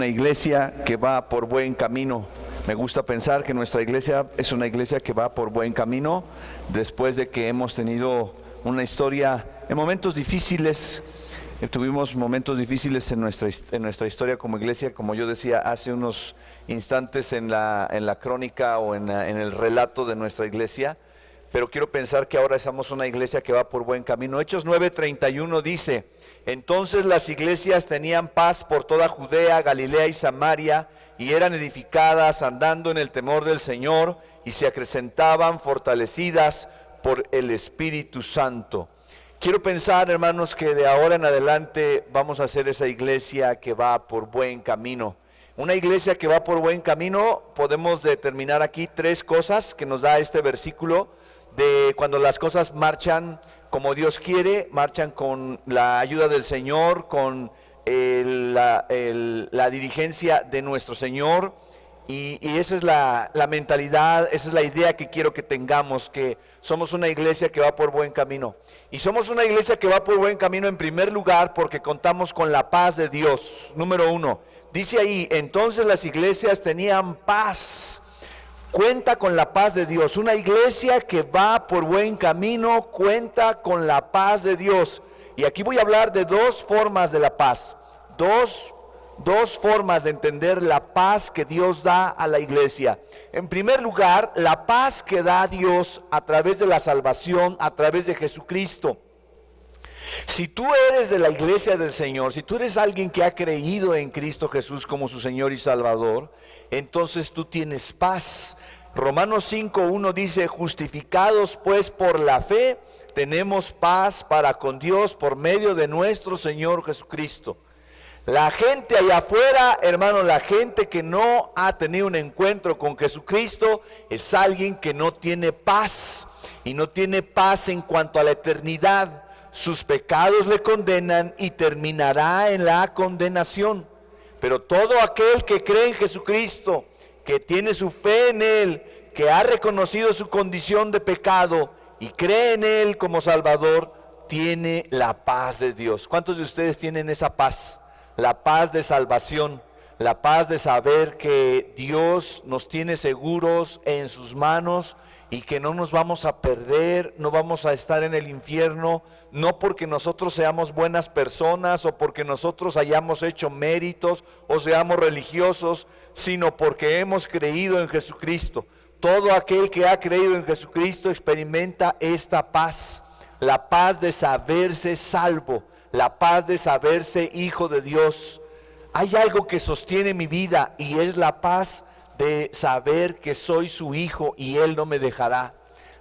una iglesia que va por buen camino. Me gusta pensar que nuestra iglesia es una iglesia que va por buen camino después de que hemos tenido una historia en momentos difíciles. Tuvimos momentos difíciles en nuestra historia como iglesia, como yo decía hace unos instantes en la crónica o en el relato de nuestra iglesia. Pero quiero pensar que ahora somos una iglesia que va por buen camino. Hechos 9:31 dice: entonces las iglesias tenían paz por toda Judea, Galilea y Samaria, y eran edificadas andando en el temor del Señor, y se acrecentaban fortalecidas por el Espíritu Santo. Quiero pensar, hermanos, que de ahora en adelante vamos a ser esa iglesia que va por buen camino. Una iglesia que va por buen camino, podemos determinar aquí tres cosas que nos da este versículo. De cuando las cosas marchan como Dios quiere, marchan con la ayuda del Señor, con la dirigencia de nuestro Señor, y esa es la mentalidad, esa es la idea que quiero que tengamos, que somos una iglesia que va por buen camino. Y somos una iglesia que va por buen camino en primer lugar porque contamos con la paz de Dios. Número 1, dice ahí, entonces las iglesias tenían paz. Cuenta con la paz de Dios. Una iglesia que va por buen camino cuenta con la paz de Dios. Y aquí voy a hablar de dos formas de la paz. Dos formas de entender la paz que Dios da a la iglesia. En primer lugar, la paz que da Dios a través de la salvación, a través de Jesucristo. Si tú eres de la iglesia del Señor, si tú eres alguien que ha creído en Cristo Jesús como su Señor y Salvador, entonces tú tienes paz. Romanos 5:1 dice, justificados pues por la fe, tenemos paz para con Dios por medio de nuestro Señor Jesucristo. La gente allá afuera, hermano, la gente que no ha tenido un encuentro con Jesucristo es alguien que no tiene paz, y no tiene paz en cuanto a la eternidad. Sus pecados le condenan y terminará en la condenación. Pero todo aquel que cree en Jesucristo, que tiene su fe en Él, que ha reconocido su condición de pecado y cree en Él como Salvador, tiene la paz de Dios. ¿Cuántos de ustedes tienen esa paz? La paz de salvación, la paz de saber que Dios nos tiene seguros en sus manos y que no nos vamos a perder, no vamos a estar en el infierno, no porque nosotros seamos buenas personas o porque nosotros hayamos hecho méritos o seamos religiosos, sino porque hemos creído en Jesucristo. Todo aquel que ha creído en Jesucristo experimenta esta paz, la paz de saberse salvo, la paz de saberse hijo de Dios. Hay algo que sostiene mi vida y es la paz de saber que soy su hijo y Él no me dejará.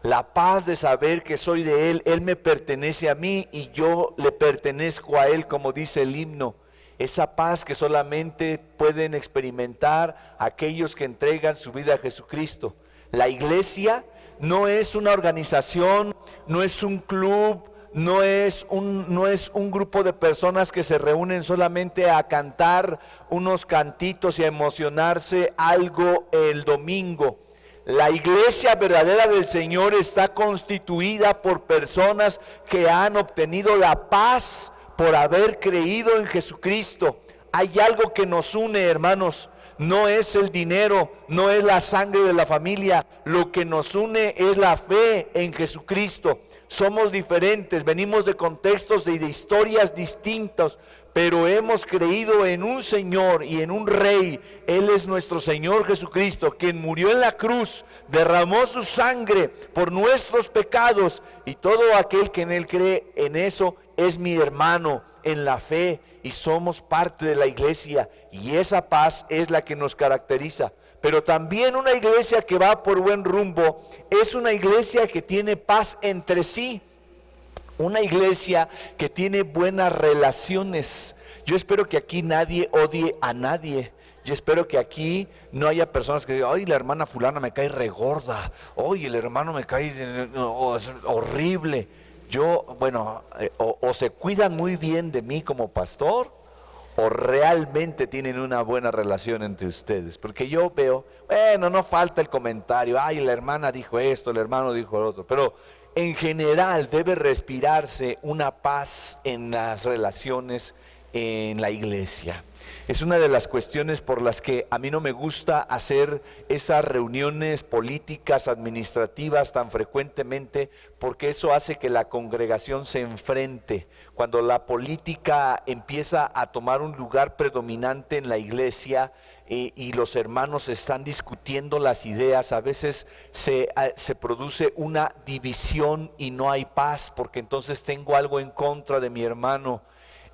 La paz de saber que soy de Él, Él me pertenece a mí y yo le pertenezco a Él, como dice el himno. Esa paz que solamente pueden experimentar aquellos que entregan su vida a Jesucristo. La iglesia no es una organización, no es un club, no es un grupo de personas que se reúnen solamente a cantar unos cantitos y a emocionarse algo el domingo. La iglesia verdadera del Señor está constituida por personas que han obtenido la paz por haber creído en Jesucristo. Hay algo que nos une, hermanos. No es el dinero, no es la sangre de la familia. Lo que nos une es la fe en Jesucristo. Somos diferentes, venimos de contextos y de historias distintos, pero hemos creído en un Señor y en un Rey. Él es nuestro Señor Jesucristo, quien murió en la cruz, derramó su sangre por nuestros pecados, y todo aquel que en Él cree, en eso es mi hermano en la fe, y somos parte de la iglesia, y esa paz es la que nos caracteriza. Pero también una iglesia que va por buen rumbo es una iglesia que tiene paz entre sí, una iglesia que tiene buenas relaciones. Yo espero que aquí nadie odie a nadie. Yo espero que aquí no haya personas que digan, ay, la hermana fulana me cae regorda, oye, el hermano me cae horrible. O se cuidan muy bien de mí como pastor, o realmente tienen una buena relación entre ustedes. Porque yo veo, no falta el comentario, ay, la hermana dijo esto, el hermano dijo lo otro, pero en general debe respirarse una paz en las relaciones en la iglesia. Es una de las cuestiones por las que a mí no me gusta hacer esas reuniones políticas, administrativas tan frecuentemente, porque eso hace que la congregación se enfrente. Cuando la política empieza a tomar un lugar predominante en la iglesia y los hermanos están discutiendo las ideas, a veces se produce una división y no hay paz, porque entonces tengo algo en contra de mi hermano.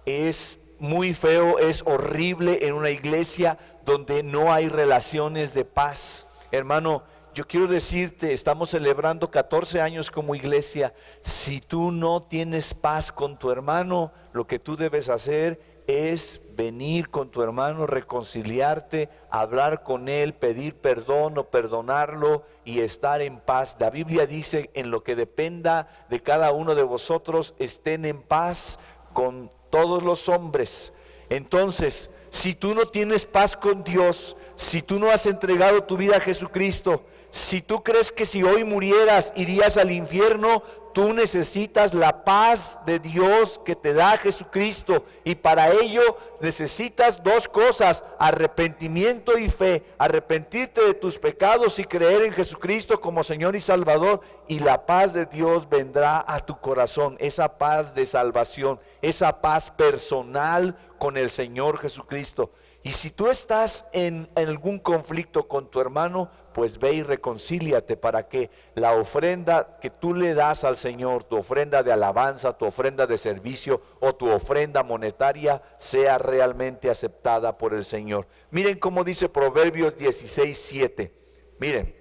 Es muy feo, es horrible en una iglesia donde no hay relaciones de paz. Hermano, yo quiero decirte, estamos celebrando 14 años como iglesia. Si tú no tienes paz con tu hermano, lo que tú debes hacer es venir con tu hermano, reconciliarte, hablar con él, pedir perdón o perdonarlo y estar en paz. La Biblia dice: en lo que dependa de cada uno de vosotros, estén en paz con todos los hombres. Entonces, si tú no tienes paz con Dios, si tú no has entregado tu vida a Jesucristo, si tú crees que si hoy murieras irías al infierno, tú necesitas la paz de Dios que te da Jesucristo, y para ello necesitas dos cosas: arrepentimiento y fe. Arrepentirte de tus pecados y creer en Jesucristo como Señor y Salvador, y la paz de Dios vendrá a tu corazón, esa paz de salvación, esa paz personal con el Señor Jesucristo. Y si tú estás en algún conflicto con tu hermano, pues ve y reconcíliate, para que la ofrenda que tú le das al Señor, tu ofrenda de alabanza, tu ofrenda de servicio o tu ofrenda monetaria, sea realmente aceptada por el Señor. Miren cómo dice Proverbios 16:7. Miren: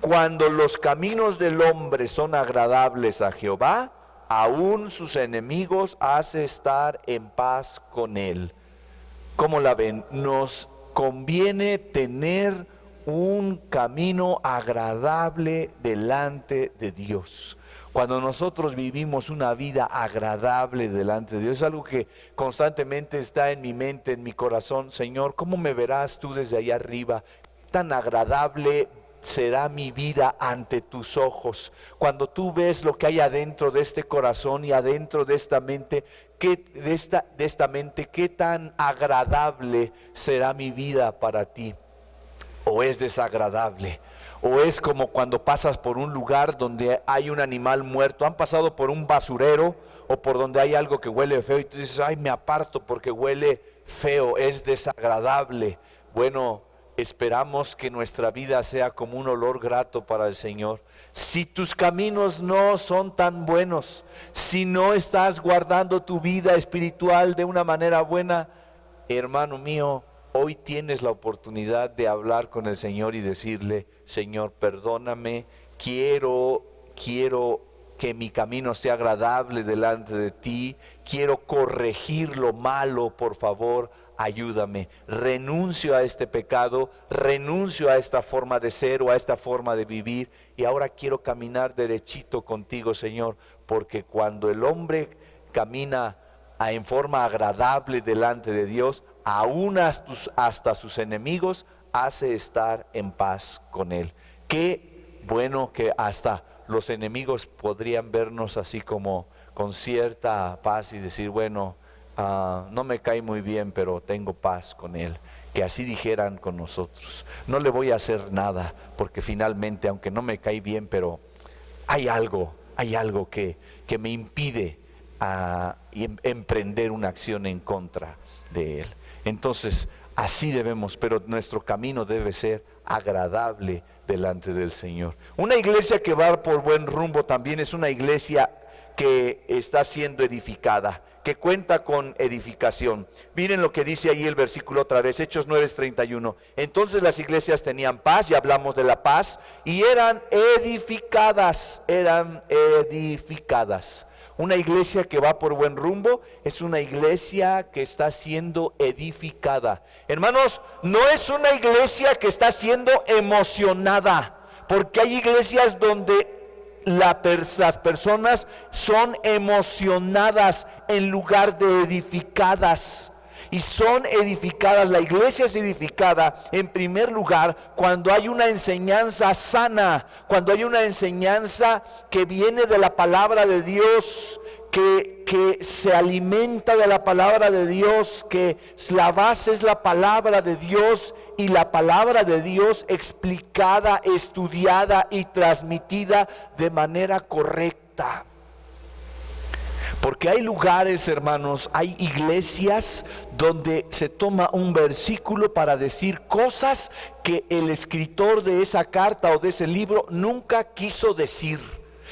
cuando los caminos del hombre son agradables a Jehová, aún sus enemigos hace estar en paz con él. ¿Cómo la ven? Nos conviene tener un camino agradable delante de Dios. Cuando nosotros vivimos una vida agradable delante de Dios, es algo que constantemente está en mi mente, en mi corazón. Señor, ¿cómo me verás tú desde allá arriba? Tan agradable será mi vida ante tus ojos. Cuando tú ves lo que hay adentro de este corazón y adentro de esta mente, ¿qué tan agradable será mi vida para ti? ¿O es desagradable? ¿O es como cuando pasas por un lugar donde hay un animal muerto? ¿Han pasado por un basurero o por donde hay algo que huele feo y tú dices: ay, me aparto porque huele feo, es desagradable? Bueno, esperamos que nuestra vida sea como un olor grato para el Señor. Si tus caminos no son tan buenos, si no estás guardando tu vida espiritual de una manera buena, hermano mío, hoy tienes la oportunidad de hablar con el Señor y decirle: Señor, perdóname, quiero que mi camino sea agradable delante de ti, quiero corregir lo malo, por favor, ayúdame. Renuncio a este pecado, renuncio a esta forma de ser o a esta forma de vivir, y ahora quiero caminar derechito contigo, Señor, porque cuando el hombre camina en forma agradable delante de Dios, aún hasta sus enemigos hace estar en paz con él. Qué bueno que hasta los enemigos podrían vernos así como con cierta paz y decir: bueno, no me cae muy bien, pero tengo paz con él. Que así dijeran con nosotros: no le voy a hacer nada, porque finalmente, aunque no me cae bien, pero hay algo que me impide emprender una acción en contra de él. Entonces, así debemos, pero nuestro camino debe ser agradable delante del Señor. Una iglesia que va por buen rumbo también es una iglesia que está siendo edificada, que cuenta con edificación. Miren lo que dice ahí el versículo otra vez, Hechos 9:31. Entonces las iglesias tenían paz, ya hablamos de la paz, y eran edificadas. Una iglesia que va por buen rumbo es una iglesia que está siendo edificada. Hermanos, no es una iglesia que está siendo emocionada, porque hay iglesias donde las personas son emocionadas en lugar de edificadas. Y son edificadas, la iglesia es edificada en primer lugar cuando hay una enseñanza sana, cuando hay una enseñanza que viene de la palabra de Dios, que se alimenta de la palabra de Dios, que la base es la palabra de Dios, y la palabra de Dios explicada, estudiada y transmitida de manera correcta. Porque hay lugares, hermanos, hay iglesias donde se toma un versículo para decir cosas que el escritor de esa carta o de ese libro nunca quiso decir.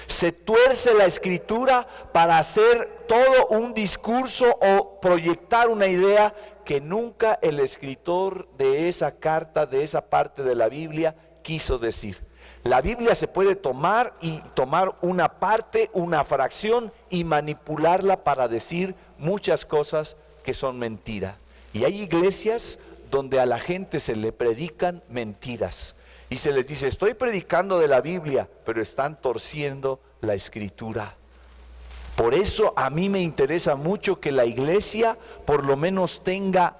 Se tuerce la escritura para hacer todo un discurso o proyectar una idea que nunca el escritor de esa carta, de esa parte de la Biblia, quiso decir. La Biblia se puede tomar y tomar una parte, una fracción y manipularla para decir muchas cosas que son mentira. Y hay iglesias donde a la gente se le predican mentiras. Y se les dice, estoy predicando de la Biblia, pero están torciendo la escritura. Por eso a mí me interesa mucho que la iglesia por lo menos tenga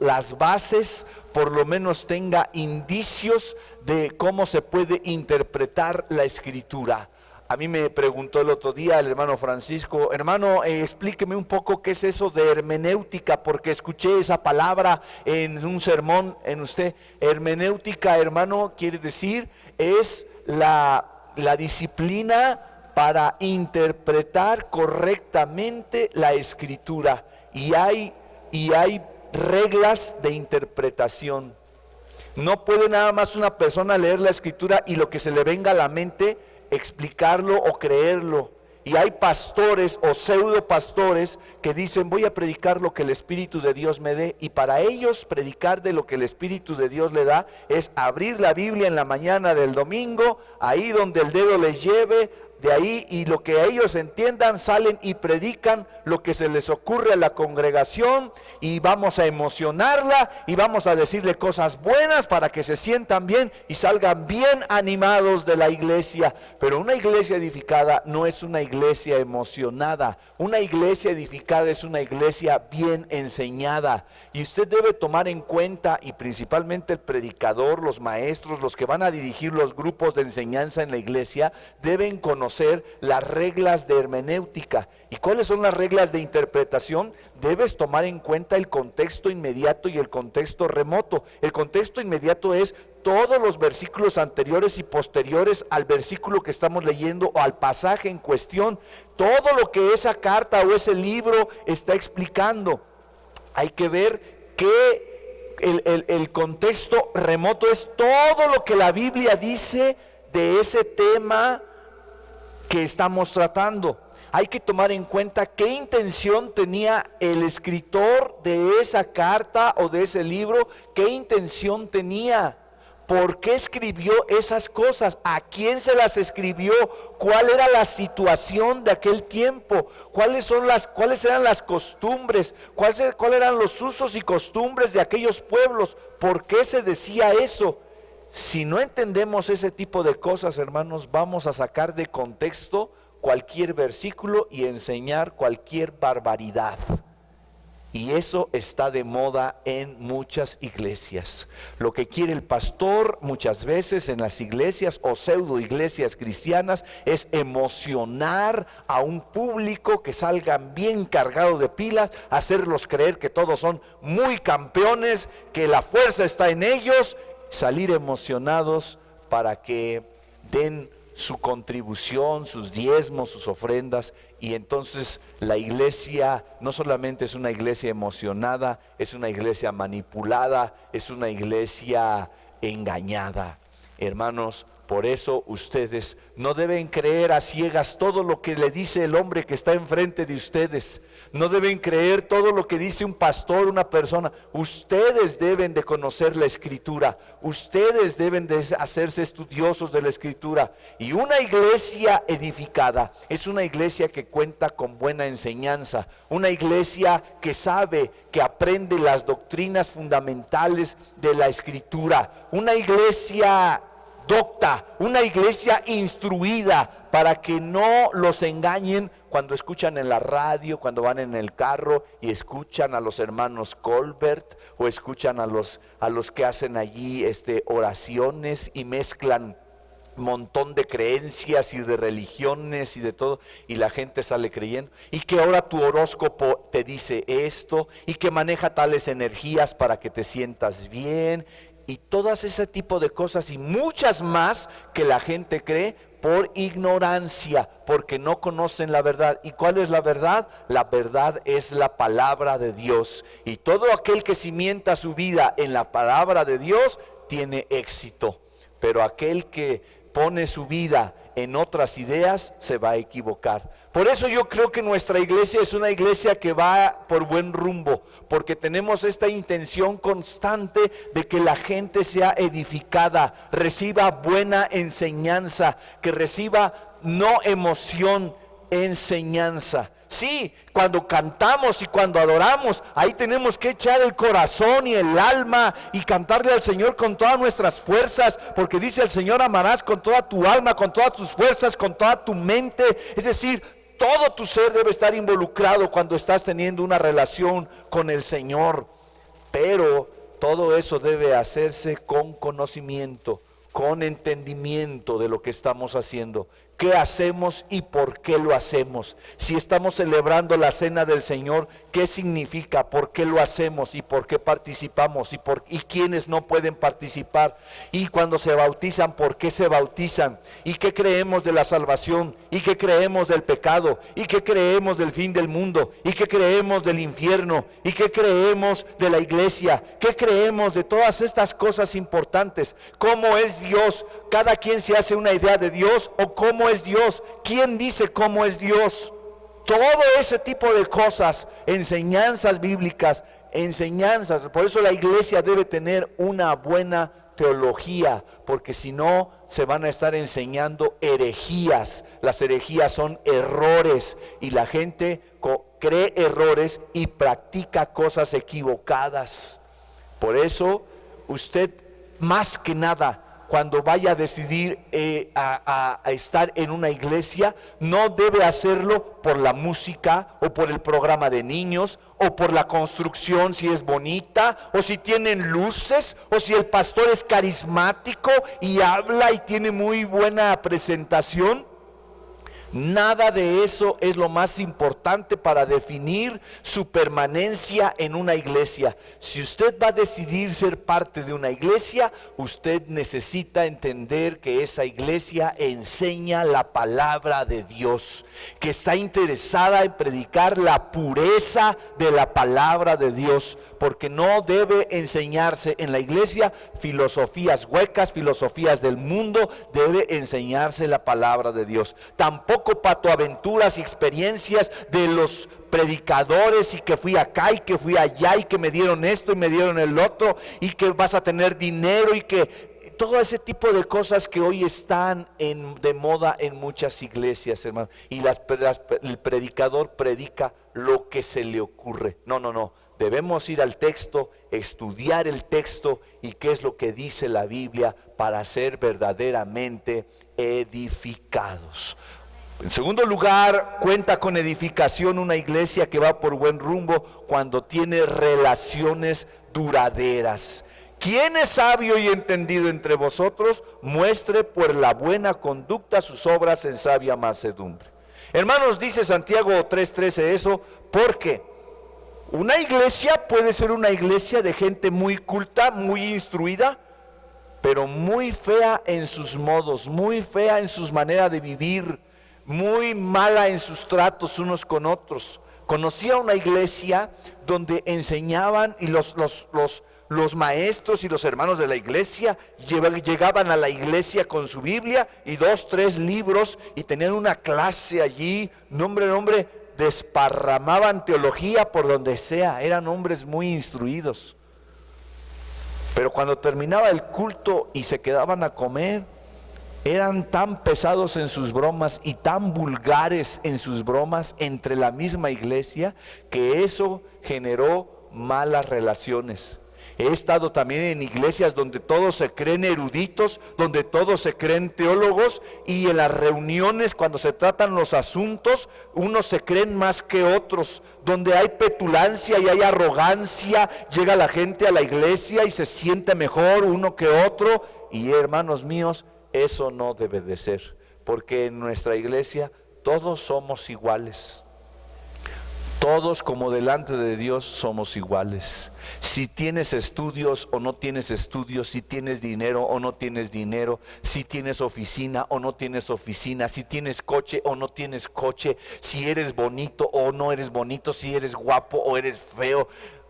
las bases, por lo menos tenga indicios de cómo se puede interpretar la escritura. A mí me preguntó el otro día el hermano Francisco, hermano, explíqueme un poco qué es eso de hermenéutica, porque escuché esa palabra en un sermón en usted. Hermenéutica, hermano, quiere decir, es la disciplina para interpretar correctamente la escritura. Y hay reglas de interpretación. No puede nada más una persona leer la escritura y lo que se le venga a la mente explicarlo o creerlo. Y hay pastores o pseudo pastores que dicen, voy a predicar lo que el Espíritu de Dios me dé, y para ellos predicar de lo que el Espíritu de Dios le da es abrir la Biblia en la mañana del domingo, ahí donde el dedo les lleve, de ahí, y lo que ellos entiendan, salen y predican lo que se les ocurre a la congregación, y vamos a emocionarla y vamos a decirle cosas buenas para que se sientan bien y salgan bien animados de la iglesia. Pero una iglesia edificada no es una iglesia emocionada. Una iglesia edificada es una iglesia bien enseñada, y usted debe tomar en cuenta, y principalmente el predicador, los maestros, los que van a dirigir los grupos de enseñanza en la iglesia, deben conocer las reglas de hermenéutica. ¿Y cuáles son las reglas de interpretación? Debes tomar en cuenta el contexto inmediato y el contexto remoto. El contexto inmediato es todos los versículos anteriores y posteriores al versículo que estamos leyendo o al pasaje en cuestión, todo lo que esa carta o ese libro está explicando. Hay que ver que el contexto remoto es todo lo que la Biblia dice de ese tema que estamos tratando. Hay que tomar en cuenta qué intención tenía el escritor de esa carta o de ese libro, qué intención tenía, por qué escribió esas cosas, a quién se las escribió, cuál era la situación de aquel tiempo, cuáles eran las costumbres, cuáles eran los usos y costumbres de aquellos pueblos, por qué se decía eso. Si no entendemos ese tipo de cosas, hermanos, vamos a sacar de contexto cualquier versículo y enseñar cualquier barbaridad. Y eso está de moda en muchas iglesias. Lo que quiere el pastor muchas veces en las iglesias o pseudo iglesias cristianas es emocionar a un público, que salgan bien cargados de pilas, hacerlos creer que todos son muy campeones, que la fuerza está en ellos, salir emocionados para que den su contribución, sus diezmos, sus ofrendas. Y entonces la iglesia no solamente es una iglesia emocionada, es una iglesia manipulada, es una iglesia engañada. Hermanos, por eso ustedes no deben creer a ciegas todo lo que le dice el hombre que está enfrente de ustedes. No deben creer todo lo que dice un pastor, una persona. Ustedes deben de conocer la escritura. Ustedes deben de hacerse estudiosos de la escritura. Y una iglesia edificada es una iglesia que cuenta con buena enseñanza. Una iglesia que sabe, que aprende las doctrinas fundamentales de la escritura. Una iglesia docta, una iglesia instruida, para que no los engañen cuando escuchan en la radio, cuando van en el carro y escuchan a los hermanos Colbert, o escuchan a los que hacen allí oraciones y mezclan montón de creencias y de religiones y de todo, y la gente sale creyendo, y que ahora tu horóscopo te dice esto, y que maneja tales energías para que te sientas bien, y todas ese tipo de cosas y muchas más que la gente cree por ignorancia, porque no conocen la verdad. ¿Y cuál es la verdad? La verdad es la palabra de Dios, y todo aquel que cimienta su vida en la palabra de Dios tiene éxito, pero aquel que pone su vida en otras ideas se va a equivocar. Por eso yo creo que nuestra iglesia es una iglesia que va por buen rumbo, porque tenemos esta intención constante de que la gente sea edificada, reciba buena enseñanza, que reciba no emoción, enseñanza. Sí, cuando cantamos y cuando adoramos, ahí tenemos que echar el corazón y el alma y cantarle al Señor con todas nuestras fuerzas, porque dice el Señor: amarás con toda tu alma, con todas tus fuerzas, con toda tu mente. Es decir, todo tu ser debe estar involucrado cuando estás teniendo una relación con el Señor. Pero todo eso debe hacerse con conocimiento, con entendimiento de lo que estamos haciendo. ¿Qué hacemos y por qué lo hacemos? Si estamos celebrando la cena del Señor, ¿qué significa? ¿Por qué lo hacemos? ¿Y por qué participamos? ¿Y quiénes no pueden participar? Y cuando se bautizan, ¿por qué se bautizan? ¿Y qué creemos de la salvación? ¿Y qué creemos del pecado? ¿Y qué creemos del fin del mundo? ¿Y qué creemos del infierno? ¿Y qué creemos de la iglesia? ¿Qué creemos de todas estas cosas importantes? ¿Cómo es Dios? Cada quien se hace una idea de Dios, o cómo es Dios. ¿Quién dice cómo es Dios? Todo ese tipo de cosas, enseñanzas bíblicas, enseñanzas. Por eso la iglesia debe tener una buena teología, porque si no se van a estar enseñando herejías. Las herejías son errores, y la gente cree errores y practica cosas equivocadas. Por eso usted, más que nada, cuando vaya a decidir a estar en una iglesia, no debe hacerlo por la música, o por el programa de niños, o por la construcción, si es bonita, o si tienen luces, o si el pastor es carismático y habla y tiene muy buena presentación. Nada de eso es lo más importante para definir su permanencia en una iglesia. Si usted va a decidir ser parte de una iglesia, usted necesita entender que esa iglesia enseña la palabra de Dios, que está interesada en predicar la pureza de la palabra de Dios, porque no debe enseñarse en la iglesia filosofías huecas, filosofías del mundo. Debe enseñarse la palabra de Dios. Tampoco patoaventuras y experiencias de los predicadores, y que fui acá y que fui allá y que me dieron esto y me dieron el otro, y que vas a tener dinero, y que todo ese tipo de cosas que hoy están de moda en muchas iglesias, hermano. Y el predicador predica lo que se le ocurre. No. Debemos ir al texto, estudiar el texto y qué es lo que dice la Biblia para ser verdaderamente edificados. En segundo lugar, cuenta con edificación una iglesia que va por buen rumbo cuando tiene relaciones duraderas. ¿Quién es sabio y entendido entre vosotros? Muestre por la buena conducta sus obras en sabia mansedumbre. Hermanos, dice Santiago 3:13 eso, porque una iglesia puede ser una iglesia de gente muy culta, muy instruida, pero muy fea en sus modos, muy fea en sus maneras de vivir, muy mala en sus tratos unos con otros. Conocí a una iglesia donde enseñaban, y los maestros y los hermanos de la iglesia llegaban a la iglesia con su Biblia y 2, 3 libros, y tenían una clase allí. Hombre, desparramaban teología por donde sea. Eran hombres muy instruidos. Pero cuando terminaba el culto y se quedaban a comer, eran tan pesados en sus bromas y tan vulgares en sus bromas entre la misma iglesia, que eso generó malas relaciones. He estado también en iglesias donde todos se creen eruditos, donde todos se creen teólogos, y en las reuniones, cuando se tratan los asuntos, unos se creen más que otros, donde hay petulancia y hay arrogancia. Llega la gente a la iglesia y se siente mejor uno que otro. Y hermanos míos, eso no debe de ser, porque en nuestra iglesia todos somos iguales. Todos como delante de Dios somos iguales. Si tienes estudios o no tienes estudios, si tienes dinero o no tienes dinero, si tienes oficina o no tienes oficina, si tienes coche o no tienes coche, si eres bonito o no eres bonito, si eres guapo o eres feo,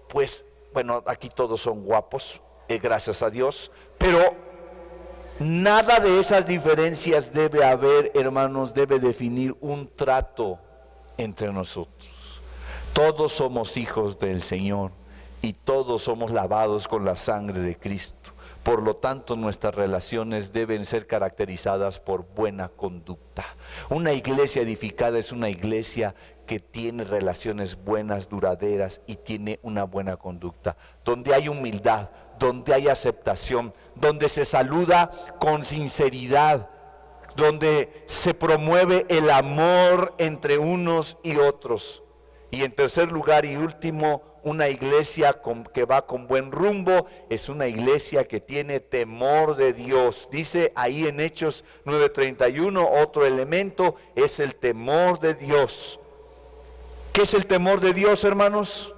pues bueno, aquí todos son guapos, gracias a Dios, pero nada de esas diferencias debe haber, hermanos, debe definir un trato entre nosotros. Todos somos hijos del Señor y todos somos lavados con la sangre de Cristo. Por lo tanto, nuestras relaciones deben ser caracterizadas por buena conducta. Una iglesia edificada es una iglesia que tiene relaciones buenas, duraderas y tiene una buena conducta. Donde hay humildad, donde hay aceptación, donde se saluda con sinceridad, donde se promueve el amor entre unos y otros. Y en tercer lugar y último, una iglesia que va con buen rumbo es una iglesia que tiene temor de Dios. Dice ahí en Hechos 9:31, otro elemento es el temor de Dios. ¿Qué es el temor de Dios, hermanos?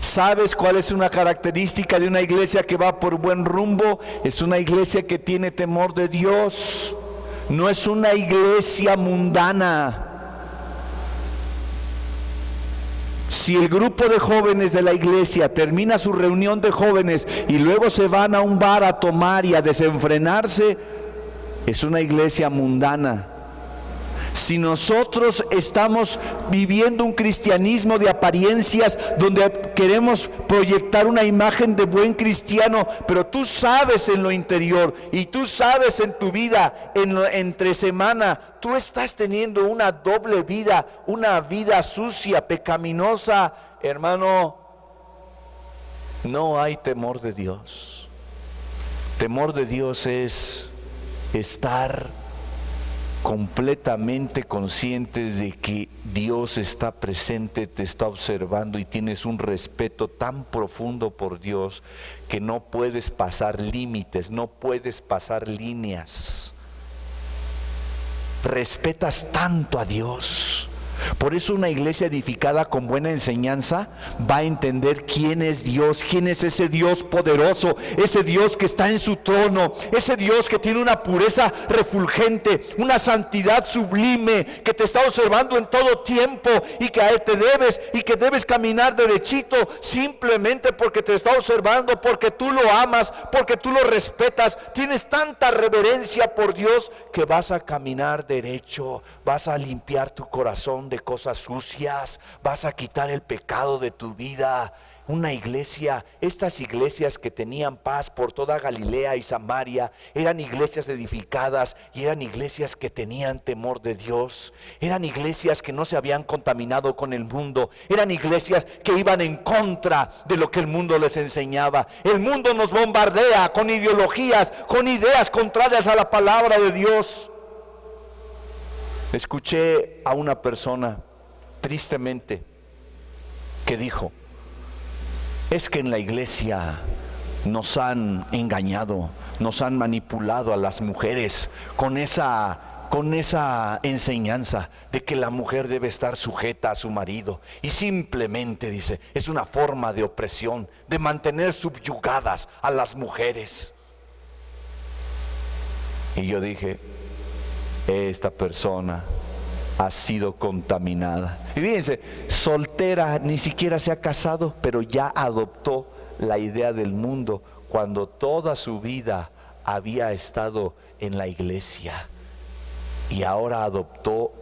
¿Sabes cuál es una característica de una iglesia que va por buen rumbo? Es una iglesia que tiene temor de Dios. No es una iglesia mundana. Si el grupo de jóvenes de la iglesia termina su reunión de jóvenes y luego se van a un bar a tomar y a desenfrenarse, es una iglesia mundana. Si nosotros estamos viviendo un cristianismo de apariencias donde queremos proyectar una imagen de buen cristiano, pero tú sabes en lo interior y tú sabes en tu vida, entre semana, tú estás teniendo una doble vida, una vida sucia, pecaminosa, hermano, no hay temor de Dios. Temor de Dios es estar completamente conscientes de que Dios está presente, te está observando y tienes un respeto tan profundo por Dios que no puedes pasar límites, no puedes pasar líneas. Respetas tanto a Dios. Por eso una iglesia edificada con buena enseñanza va a entender quién es Dios, quién es ese Dios poderoso, ese Dios que está en su trono, ese Dios que tiene una pureza refulgente, una santidad sublime, que te está observando en todo tiempo y que a Él te debes y que debes caminar derechito simplemente porque te está observando, porque tú lo amas, porque tú lo respetas, tienes tanta reverencia por Dios que vas a caminar derecho, vas a limpiar tu corazón de cosas sucias, vas a quitar el pecado de tu vida. Una iglesia, estas iglesias que tenían paz por toda Galilea y Samaria, eran iglesias edificadas y eran iglesias que tenían temor de Dios, eran iglesias que no se habían contaminado con el mundo, eran iglesias que iban en contra de lo que el mundo les enseñaba. El mundo nos bombardea con ideologías, con ideas contrarias a la palabra de Dios. Escuché a una persona tristemente que dijo: es que en la iglesia nos han engañado, nos han manipulado a las mujeres con esa enseñanza de que la mujer debe estar sujeta a su marido, y simplemente, dice, es una forma de opresión, de mantener subyugadas a las mujeres. Y yo dije: esta persona ha sido contaminada. Y fíjense, soltera, ni siquiera se ha casado, pero ya adoptó la idea del mundo cuando toda su vida había estado en la iglesia. Y ahora adoptó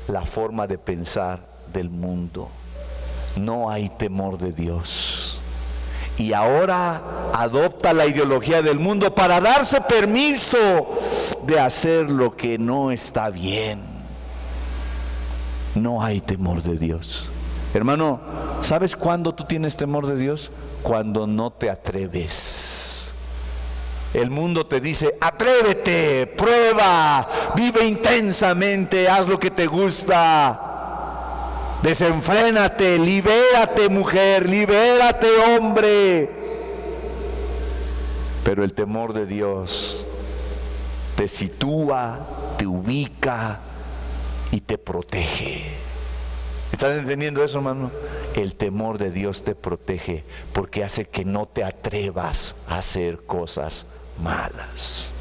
la forma de pensar del mundo. No hay temor de Dios. Y ahora adopta la ideología del mundo para darse permiso de hacer lo que no está bien. No hay temor de Dios. Hermano, ¿sabes cuándo tú tienes temor de Dios? Cuando no te atreves. El mundo te dice: atrévete, prueba, vive intensamente, haz lo que te gusta. Desenfrénate, libérate mujer, libérate hombre. Pero el temor de Dios te sitúa, te ubica y te protege. ¿Estás entendiendo eso, hermano? El temor de Dios te protege porque hace que no te atrevas a hacer cosas malas.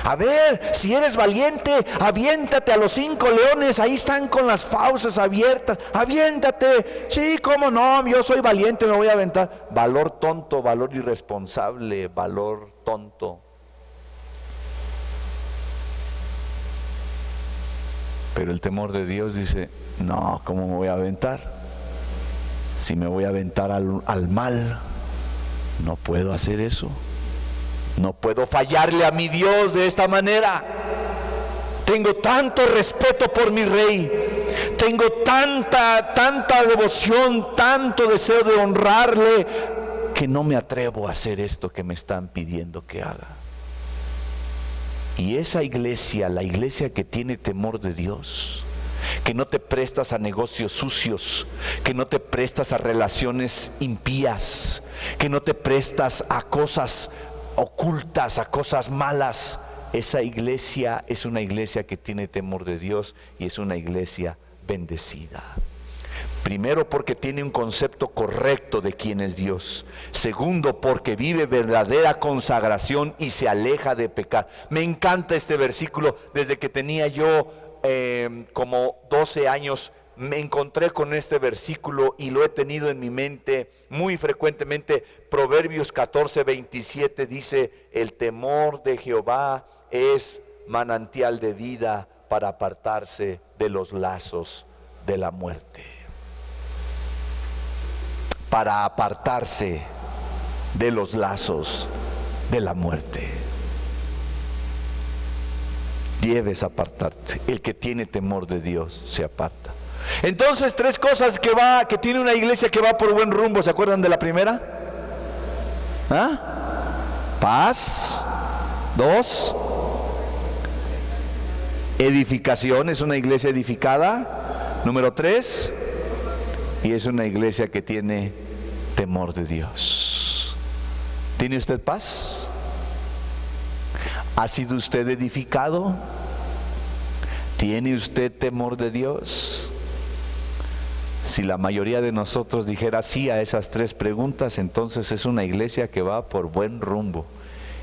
A ver, si eres valiente, aviéntate a los 5 leones, ahí están con las fauces abiertas, aviéntate. Sí, cómo no, yo soy valiente, me voy a aventar. Valor tonto, valor irresponsable, valor tonto. Pero el temor de Dios dice, no, ¿cómo me voy a aventar? Si me voy a aventar al mal, no puedo hacer eso. No puedo fallarle a mi Dios de esta manera. Tengo tanto respeto por mi rey. Tengo tanta devoción, tanto deseo de honrarle, que no me atrevo a hacer esto que me están pidiendo que haga. Y esa iglesia, la iglesia que tiene temor de Dios, que no te prestas a negocios sucios, que no te prestas a relaciones impías, que no te prestas a cosas ocultas, a cosas malas. Esa iglesia es una iglesia que tiene temor de Dios y es una iglesia bendecida. Primero, porque tiene un concepto correcto de quién es Dios. Segundo, porque vive verdadera consagración y se aleja de pecar. Me encanta este versículo. Desde que tenía yo como 12 años me encontré con este versículo y lo he tenido en mi mente muy frecuentemente. Proverbios 14:27 dice: el temor de Jehová es manantial de vida para apartarse de los lazos de la muerte. Para apartarse de los lazos de la muerte. Debes apartarte. El que tiene temor de Dios se aparta. Entonces, 3 cosas que tiene una iglesia que va por buen rumbo. ¿Se acuerdan de la primera? Paz. 2, edificación, es una iglesia edificada. Número 3, y es una iglesia que tiene temor de Dios. ¿Tiene usted paz? ¿Ha sido usted edificado? ¿Tiene usted temor de Dios? Si la mayoría de nosotros dijera sí a esas 3 preguntas, entonces es una iglesia que va por buen rumbo.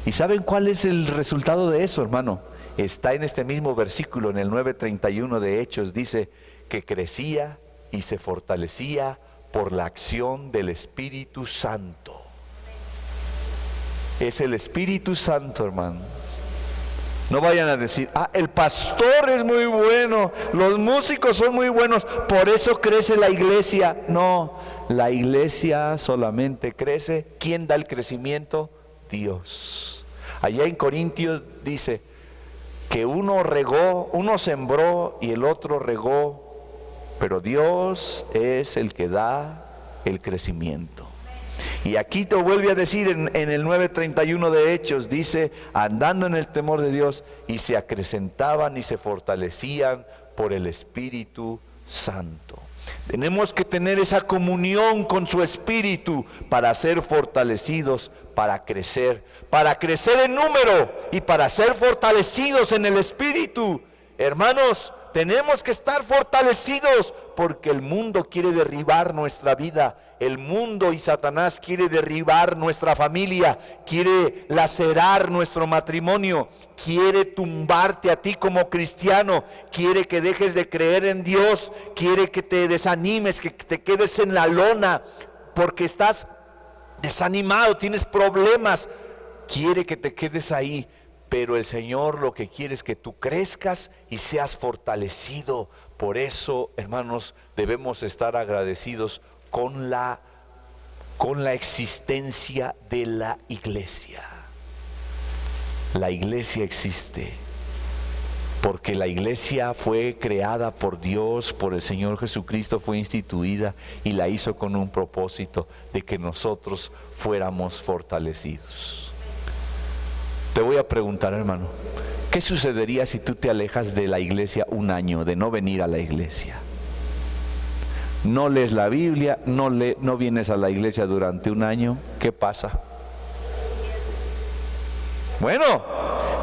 ¿Y saben cuál es el resultado de eso, hermano? Está en este mismo versículo, en el 9:31 de Hechos, dice que crecía y se fortalecía por la acción del Espíritu Santo. Es el Espíritu Santo, hermano. No vayan a decir, el pastor es muy bueno, los músicos son muy buenos, por eso crece la iglesia. No, la iglesia solamente crece. ¿Quién da el crecimiento? Dios. Allá en Corintios dice que uno regó, uno sembró y el otro regó, pero Dios es el que da el crecimiento. Y aquí te vuelve a decir en el 9:31 de Hechos, dice, andando en el temor de Dios, y se acrecentaban y se fortalecían por el Espíritu Santo. Tenemos que tener esa comunión con su Espíritu para ser fortalecidos, para crecer en número y para ser fortalecidos en el Espíritu. Hermanos, tenemos que estar fortalecidos porque el mundo quiere derribar nuestra vida. El mundo y Satanás quiere derribar nuestra familia, quiere lacerar nuestro matrimonio, quiere tumbarte a ti como cristiano, quiere que dejes de creer en Dios, quiere que te desanimes, que te quedes en la lona porque estás desanimado, tienes problemas, quiere que te quedes ahí. Pero el Señor lo que quiere es que tú crezcas y seas fortalecido. Por eso, hermanos, debemos estar agradecidos con la existencia de la iglesia. La iglesia existe porque la iglesia fue creada por Dios, por el Señor Jesucristo, fue instituida y la hizo con un propósito de que nosotros fuéramos fortalecidos. Te voy a preguntar, hermano, ¿qué sucedería si tú te alejas de la iglesia un año, de no venir a la iglesia? no lees la Biblia, no vienes a la iglesia durante un año, ¿qué pasa? Bueno,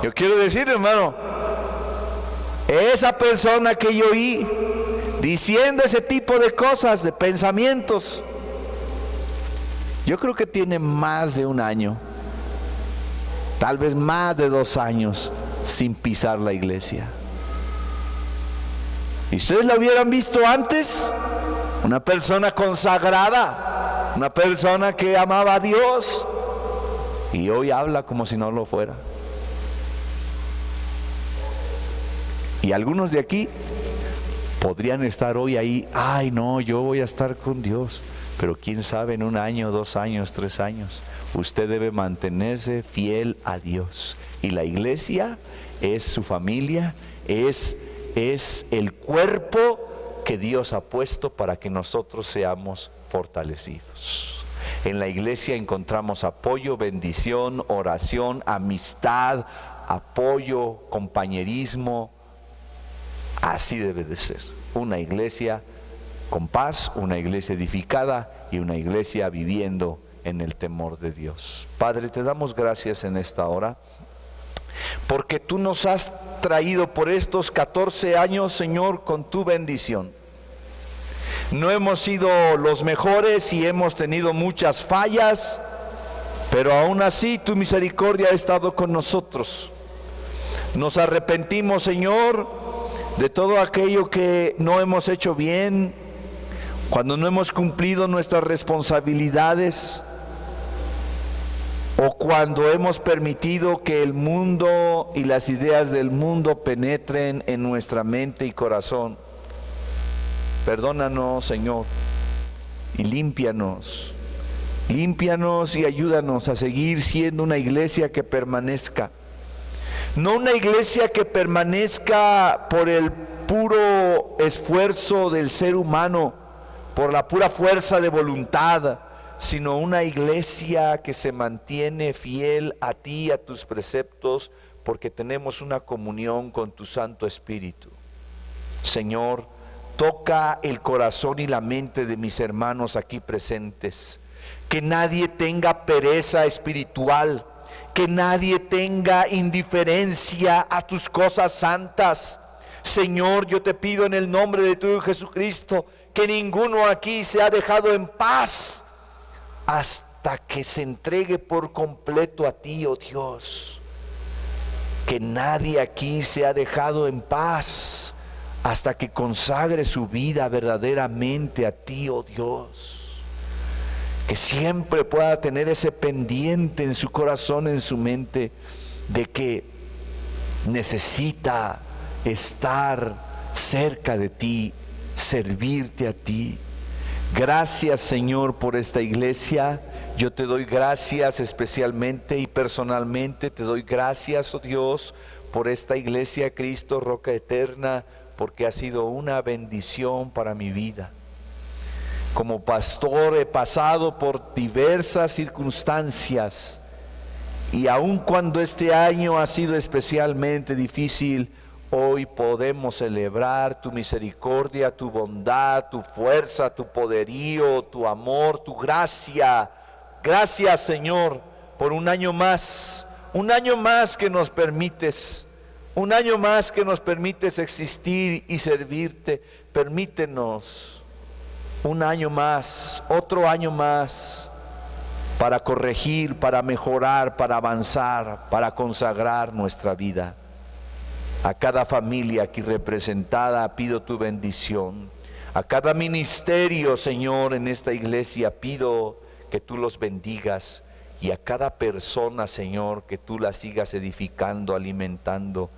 yo quiero decir, hermano, esa persona que yo oí diciendo ese tipo de cosas, de pensamientos, yo creo que tiene más de un año, tal vez más de 2 años sin pisar la iglesia. ¿Y ustedes la hubieran visto antes? Una persona consagrada, una persona que amaba a Dios, y hoy habla como si no lo fuera. Y algunos de aquí podrían estar hoy ahí, ay no, yo voy a estar con Dios, pero quién sabe, en 1 año, 2 años, 3 años, usted debe mantenerse fiel a Dios. Y la iglesia es su familia, es el cuerpo que Dios ha puesto para que nosotros seamos fortalecidos. En la iglesia encontramos apoyo, bendición, oración, amistad, apoyo, compañerismo. Así debe de ser. Una iglesia con paz, una iglesia edificada y una iglesia viviendo en el temor de Dios. Padre, te damos gracias en esta hora, porque tú nos has traído por estos 14 años, Señor, con tu bendición. No hemos sido los mejores y hemos tenido muchas fallas, pero aún así tu misericordia ha estado con nosotros. Nos arrepentimos, Señor, de todo aquello que no hemos hecho bien, cuando no hemos cumplido nuestras responsabilidades, o cuando hemos permitido que el mundo y las ideas del mundo penetren en nuestra mente y corazón. Perdónanos, Señor, y límpianos y ayúdanos a seguir siendo una iglesia que permanezca. No una iglesia que permanezca por el puro esfuerzo del ser humano, por la pura fuerza de voluntad, sino una iglesia que se mantiene fiel a ti, a tus preceptos, porque tenemos una comunión con tu Santo Espíritu. Señor, toca el corazón y la mente de mis hermanos aquí presentes. Que nadie tenga pereza espiritual, que nadie tenga indiferencia a tus cosas santas. Señor, yo te pido en el nombre de tu Hijo Jesucristo, que ninguno aquí se ha dejado en paz hasta que se entregue por completo a ti, oh Dios. Que nadie aquí se ha dejado en paz hasta que consagre su vida verdaderamente a ti, oh Dios. Que siempre pueda tener ese pendiente en su corazón, en su mente, de que necesita estar cerca de ti, servirte a ti. Gracias, Señor, por esta iglesia. Yo te doy gracias especialmente y personalmente. Te doy gracias, oh Dios, por esta iglesia, Cristo, Roca Eterna, porque ha sido una bendición para mi vida. Como pastor he pasado por diversas circunstancias, y aun cuando este año ha sido especialmente difícil, hoy podemos celebrar tu misericordia, tu bondad, tu fuerza, tu poderío, tu amor, tu gracia. Gracias, Señor, por un año más que nos permites, un año más que nos permites existir y servirte. Permítenos un año más, otro año más, para corregir, para mejorar, para avanzar, para consagrar nuestra vida. A cada familia aquí representada pido tu bendición. A cada ministerio, Señor, en esta iglesia pido que tú los bendigas. Y a cada persona, Señor, que tú la sigas edificando, alimentando,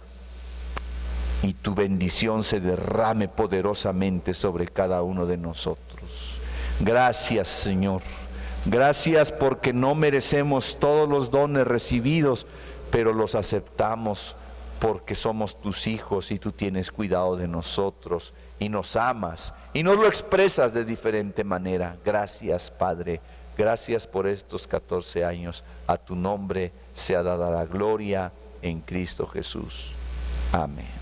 y tu bendición se derrame poderosamente sobre cada uno de nosotros. Gracias, Señor. Gracias porque no merecemos todos los dones recibidos, pero los aceptamos porque somos tus hijos y tú tienes cuidado de nosotros y nos amas y nos lo expresas de diferente manera. Gracias, Padre. Gracias por estos 14 años. A tu nombre sea dada la gloria en Cristo Jesús. Amén.